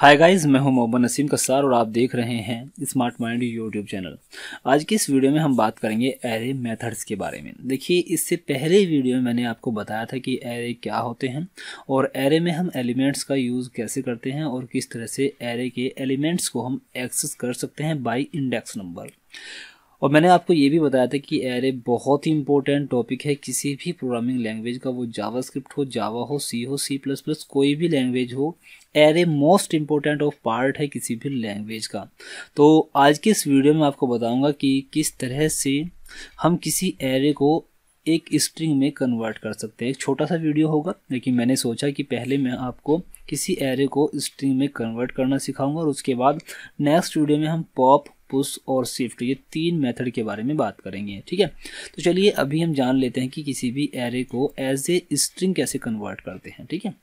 Hi guys, मैं हूं मोहम्मद नसीम कसार और आप देख रहे हैं स्मार्ट माइंड यूट्यूब चैनल। आज की इस वीडियो में हम बात करेंगे एरे मेथड्स के बारे में। देखिए, इससे पहले वीडियो में मैंने आपको बताया था कि एरे क्या होते हैं और एरे में हम एलिमेंट्स का यूज़ कैसे करते हैं और किस तरह से एरे के एलिमेंट्स को हम एक्सेस कर सकते हैं बाय इंडेक्स नंबर। और मैंने आपको ये भी बताया था कि एरे बहुत ही इंपॉर्टेंट टॉपिक है किसी भी प्रोग्रामिंग लैंग्वेज का, वो जावास्क्रिप्ट हो, जावा हो, सी प्लस प्लस, कोई भी लैंग्वेज हो, array most important of part है किसी भी लैंग्वेज का। तो आज के इस वीडियो में आपको बताऊंगा कि किस तरह से हम किसी एरे को एक स्ट्रिंग में कन्वर्ट कर सकते हैं। एक छोटा सा वीडियो होगा, लेकिन मैंने सोचा कि पहले मैं आपको किसी एरे को स्ट्रिंग में कन्वर्ट करना सिखाऊंगा और उसके बाद नेक्स्ट वीडियो में हम पॉप, पुश और शिफ्ट, ये तीन मेथड के बारे में बात करेंगे। ठीक है, तो चलिए अभी हम जान लेते हैं कि किसी भी एरे को एज ए स्ट्रिंग कैसे कन्वर्ट करते हैं। ठीक है,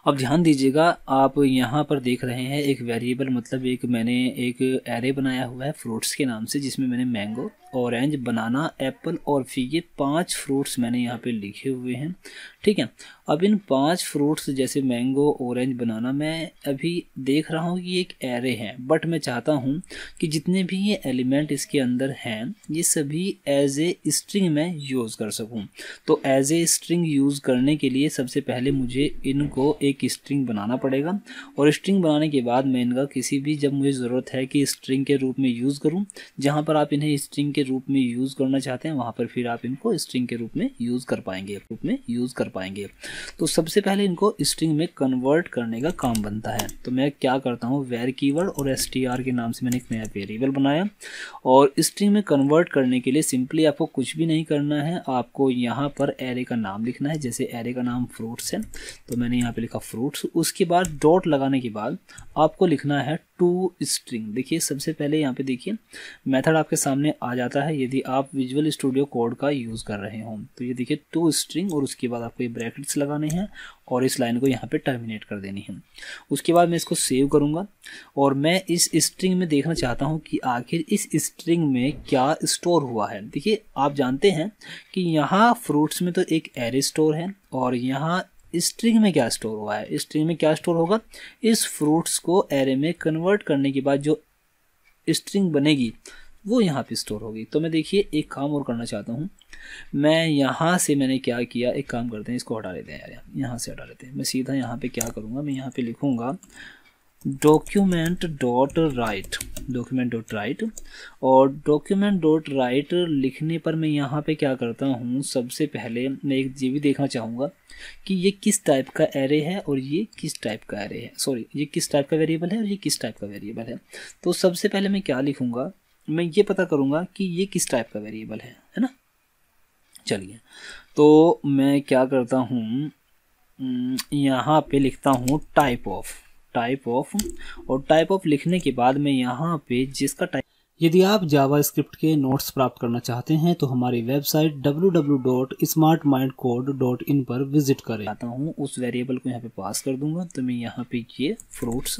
अब ध्यान दीजिएगा, आप यहाँ पर देख रहे हैं एक वेरिएबल, मतलब मैंने एक एरे बनाया हुआ है फ्रूट्स के नाम से, जिसमें मैंने मैंगो, ऑरेंज, बनाना, एप्पल और फिग, ये 5 फ्रूट्स मैंने यहाँ पे लिखे हुए हैं। ठीक है, अब इन 5 फ्रूट्स जैसे मैंगो, ऑरेंज, बनाना, मैं अभी देख रहा हूँ कि एक एरे है, बट मैं चाहता हूँ कि जितने भी ये एलिमेंट इसके अंदर हैं ये सभी एज ए स्ट्रिंग में यूज़ कर सकूँ। तो एज ए स्ट्रिंग यूज़ करने के लिए सबसे पहले मुझे इनको एक स्ट्रिंग बनाना पड़ेगा और स्ट्रिंग बनाने के बाद मैं इनका किसी भी, जब मुझे ज़रूरत है कि स्ट्रिंग के रूप में यूज़ करूँ, जहाँ पर आप इन्हें स्ट्रिंग के रूप में यूज़ करना चाहते हैं वहाँ पर फिर आप इनको स्ट्रिंग के रूप में यूज़ कर पाएंगे। तो सबसे पहले इनको स्ट्रिंग में कन्वर्ट करने का काम बनता है। तो मैं क्या करता हूँ, वेर कीवर्ड और str के नाम से मैंने एक नया वेरिएबल बनाया और स्ट्रिंग में कन्वर्ट करने के लिए सिंपली आपको कुछ भी नहीं करना है, आपको यहाँ पर एरे का नाम लिखना है। जैसे एरे का नाम फ्रूट्स है तो मैंने यहाँ पे लिखा फ्रूट्स, उसके बाद डॉट लगाने के बाद आपको लिखना है टू स्ट्रिंग। देखिए, सबसे पहले यहाँ पे देखिए मेथड आपके सामने आ जाता है यदि आप विजुअल स्टूडियो कोड का यूज़ कर रहे हो। तो ये देखिए टू स्ट्रिंग और उसके बाद आपको ये ब्रैकेट्स लगाने हैं और इस लाइन को यहाँ पे टर्मिनेट कर देनी है। उसके बाद मैं इसको सेव करूँगा और मैं इस स्ट्रिंग में देखना चाहता हूँ कि आखिर इस स्ट्रिंग में क्या स्टोर हुआ है। देखिए, आप जानते हैं कि यहाँ फ्रूट्स में तो एक एरे स्टोर है और यहाँ स्ट्रिंग में क्या स्टोर हुआ है। स्ट्रिंग में क्या स्टोर होगा, इस फ्रूट्स को एरे में कन्वर्ट करने के बाद जो स्ट्रिंग बनेगी वो यहाँ पे स्टोर होगी। तो मैं देखिए एक काम और करना चाहता हूँ, मैं यहाँ से मैंने क्या किया, एक काम करते हैं, इसको हटा लेते हैं यार, यहाँ से हटा लेते हैं। मैं सीधा यहाँ पे क्या करूँगा, मैं यहाँ पे लिखूँगा डॉक्यूमेंट डॉट राइट और डॉक्यूमेंट डॉट राइट लिखने पर मैं यहाँ पे क्या करता हूँ, सबसे पहले मैं एक ये भी देखना चाहूँगा कि ये किस टाइप का एरे है और ये किस टाइप का एरे है, सॉरी, ये किस टाइप का वेरिएबल है और ये किस टाइप का वेरिएबल है। तो सबसे पहले मैं क्या लिखूँगा, मैं ये पता करूँगा कि ये किस टाइप का वेरिएबल है ना। चलिए, तो मैं क्या करता हूँ, यहाँ पे लिखता हूँ टाइप ऑफ और टाइप ऑफ लिखने के बाद मैं यहाँ पे जिसका टाइप, यदि आप जावास्क्रिप्ट के नोट्स प्राप्त करना चाहते हैं तो हमारी वेबसाइट www.smartmindcode.in पर विजिट करें। आता हूँ उस वेरिएबल को यहाँ पे पास कर दूंगा। तो मैं यहाँ पे ये फ्रूट्स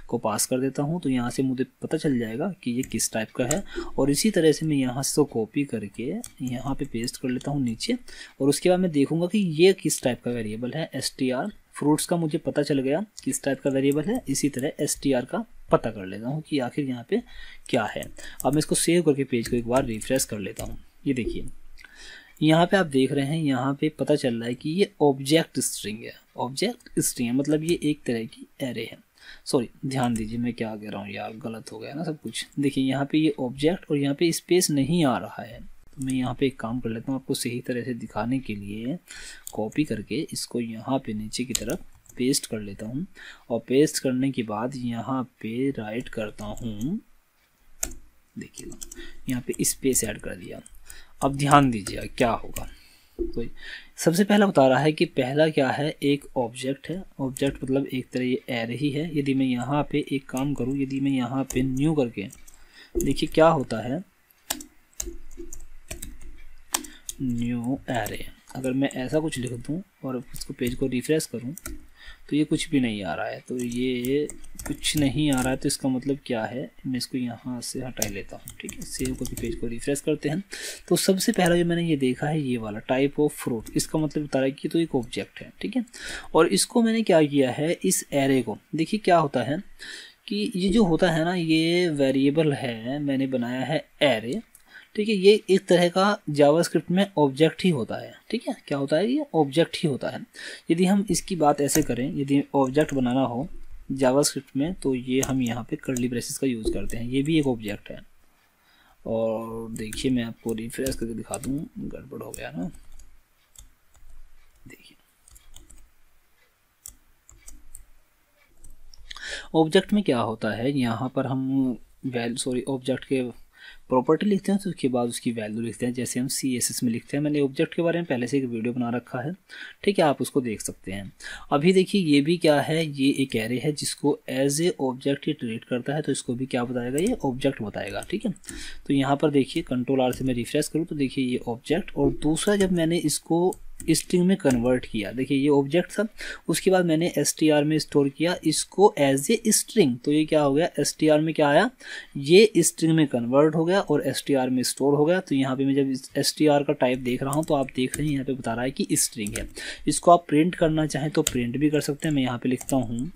को पास कर देता हूँ, तो यहाँ से मुझे पता चल जाएगा कि ये किस टाइप का है और इसी तरह से मैं यहाँ से कॉपी करके यहाँ पे पेस्ट कर लेता हूँ नीचे और उसके बाद मैं देखूंगा कि ये किस टाइप का वेरिएबल है। str फ्रूट्स का मुझे पता चल गया किस टाइप का वेरिएबल है, इसी तरह str का पता कर लेता हूँ कि आखिर यहाँ पे क्या है। अब मैं इसको सेव करके पेज को एक बार रिफ्रेश कर लेता हूँ। ये देखिए, यहाँ पे आप देख रहे हैं, यहाँ पे पता चल रहा है कि ये ऑब्जेक्ट स्ट्रिंग है, मतलब ये एक तरह की एरे है। सॉरी, ध्यान दीजिए मैं क्या कह रहा हूँ यार, गलत हो गया ना सब कुछ। देखिए यहाँ पे ये ऑब्जेक्ट और यहाँ पे स्पेस नहीं आ रहा है। तो मैं यहाँ पे एक काम कर लेता हूँ, आपको सही तरह से दिखाने के लिए कॉपी करके इसको यहाँ पे नीचे की तरफ पेस्ट कर लेता हूँ और पेस्ट करने के बाद यहाँ पे राइट करता हूँ। देखिए यहाँ पे स्पेस ऐड कर दिया। अब ध्यान दीजिए क्या होगा। तो सबसे पहला बता रहा है कि पहला क्या है, एक ऑब्जेक्ट है। ऑब्जेक्ट मतलब एक तरह ये एरे ही है। यदि मैं यहाँ पे एक काम करूँ, यदि मैं यहाँ पे न्यू करके, देखिए क्या होता है, न्यू एरे, अगर मैं ऐसा कुछ लिख दूँ और इसको पेज को रिफ्रेश करूँ तो ये कुछ भी नहीं आ रहा है, तो ये कुछ नहीं आ रहा है, तो इसका मतलब क्या है, मैं इसको यहाँ से हटा लेता हूँ। ठीक है, सेव कॉपी पेज को रिफ्रेश करते हैं। तो सबसे पहला जो मैंने ये देखा है ये वाला टाइप ऑफ फ्रूट, इसका मतलब बता रहा है कि तो एक ऑब्जेक्ट है। ठीक है, और इसको मैंने क्या किया है, इस एरे को देखिए क्या होता है कि ये जो होता है ना, ये वेरिएबल है, मैंने बनाया है एरे। ठीक है, ये एक तरह का जावास्क्रिप्ट में ऑब्जेक्ट ही होता है। ठीक है, क्या होता है, ये ऑब्जेक्ट ही होता है। यदि हम इसकी बात ऐसे करें, यदि ऑब्जेक्ट बनाना हो जावास्क्रिप्ट में, तो ये हम यहाँ पे कर्ली ब्रेसेस का यूज़ करते हैं, ये भी एक ऑब्जेक्ट है। और देखिए मैं आपको रिफ्रेश करके दिखा दूँ, गड़बड़ हो गया ना, देखिए ऑब्जेक्ट में क्या होता है, यहाँ पर हम ऑब्जेक्ट के प्रॉपर्टी लिखते हैं, तो उसके बाद उसकी वैल्यू लिखते हैं, जैसे हम CSS में लिखते हैं। मैंने ऑब्जेक्ट के बारे में पहले से एक वीडियो बना रखा है। ठीक है, आप उसको देख सकते हैं। अभी देखिए ये भी क्या है, ये एक एरे है जिसको एज ए ऑब्जेक्ट ही ट्रीट करता है, तो इसको भी क्या बताएगा, ये ऑब्जेक्ट बताएगा। ठीक है, तो यहाँ पर देखिए Ctrl+R से मैं रिफ्रेश करूँ तो देखिए ये ऑब्जेक्ट, और दूसरा जब मैंने इसको स्ट्रिंग में कन्वर्ट किया, देखिए ये ऑब्जेक्ट था, उसके बाद मैंने str में स्टोर किया इसको एज ए स्ट्रिंग, तो ये क्या हो गया, str में क्या आया, ये स्ट्रिंग में कन्वर्ट हो गया और str में स्टोर हो गया। तो यहाँ पे मैं जब str का टाइप देख रहा हूँ तो आप देख रहे हैं यहाँ पे बता रहा है कि स्ट्रिंग है। इसको आप प्रिंट करना चाहें तो प्रिंट भी कर सकते हैं। मैं यहाँ पे लिखता हूँ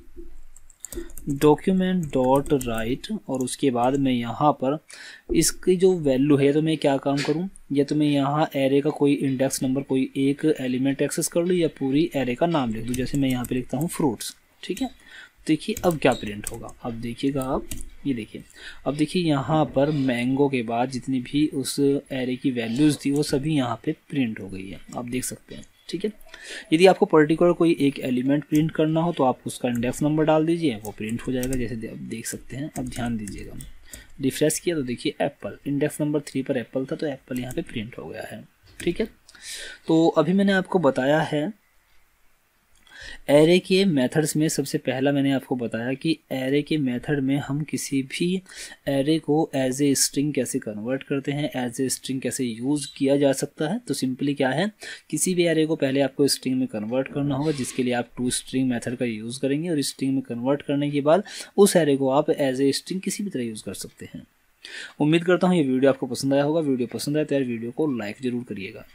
document.write, और उसके बाद मैं यहाँ पर इसकी जो वैल्यू है, तो मैं क्या काम करूँ, या तो मैं यहाँ एरे का कोई इंडेक्स नंबर, कोई एक एलिमेंट एक्सेस कर लूँ, या पूरी एरे का नाम लिख दूँ। जैसे मैं यहाँ पे लिखता हूँ फ्रूट्स। ठीक है, देखिए अब क्या प्रिंट होगा, अब देखिएगा आप, ये देखिए अब देखिए यहाँ पर मैंगो के बाद जितनी भी उस एरे की वैल्यूज़ थी वो सभी यहाँ पे प्रिंट हो गई है, आप देख सकते हैं। ठीक है, यदि आपको पर्टिकुलर कोई एक एलिमेंट प्रिंट करना हो तो आप उसका इंडेक्स नंबर डाल दीजिए, वो प्रिंट हो जाएगा, जैसे आप देख सकते हैं। अब ध्यान दीजिएगा, रिफ्रेश किया तो देखिए एप्पल, इंडेक्स नंबर 3 पर एप्पल था, तो एप्पल यहाँ पे प्रिंट हो गया है। ठीक है, तो अभी मैंने आपको बताया है एरे के मेथड्स में। सबसे पहला मैंने आपको बताया कि एरे के मेथड में हम किसी भी एरे को एज ए स्ट्रिंग कैसे कन्वर्ट करते हैं, एज ए स्ट्रिंग कैसे यूज़ किया जा सकता है। तो सिंपली क्या है, किसी भी एरे को पहले आपको स्ट्रिंग में कन्वर्ट करना होगा, जिसके लिए आप toString मेथड का यूज़ करेंगे, और स्ट्रिंग में कन्वर्ट करने के बाद उस एरे को आप एज ए स्ट्रिंग किसी भी तरह यूज़ कर सकते हैं। उम्मीद करता हूँ ये वीडियो आपको पसंद आया होगा। वीडियो पसंद आया तो यार वीडियो को लाइक ज़रूर करिएगा।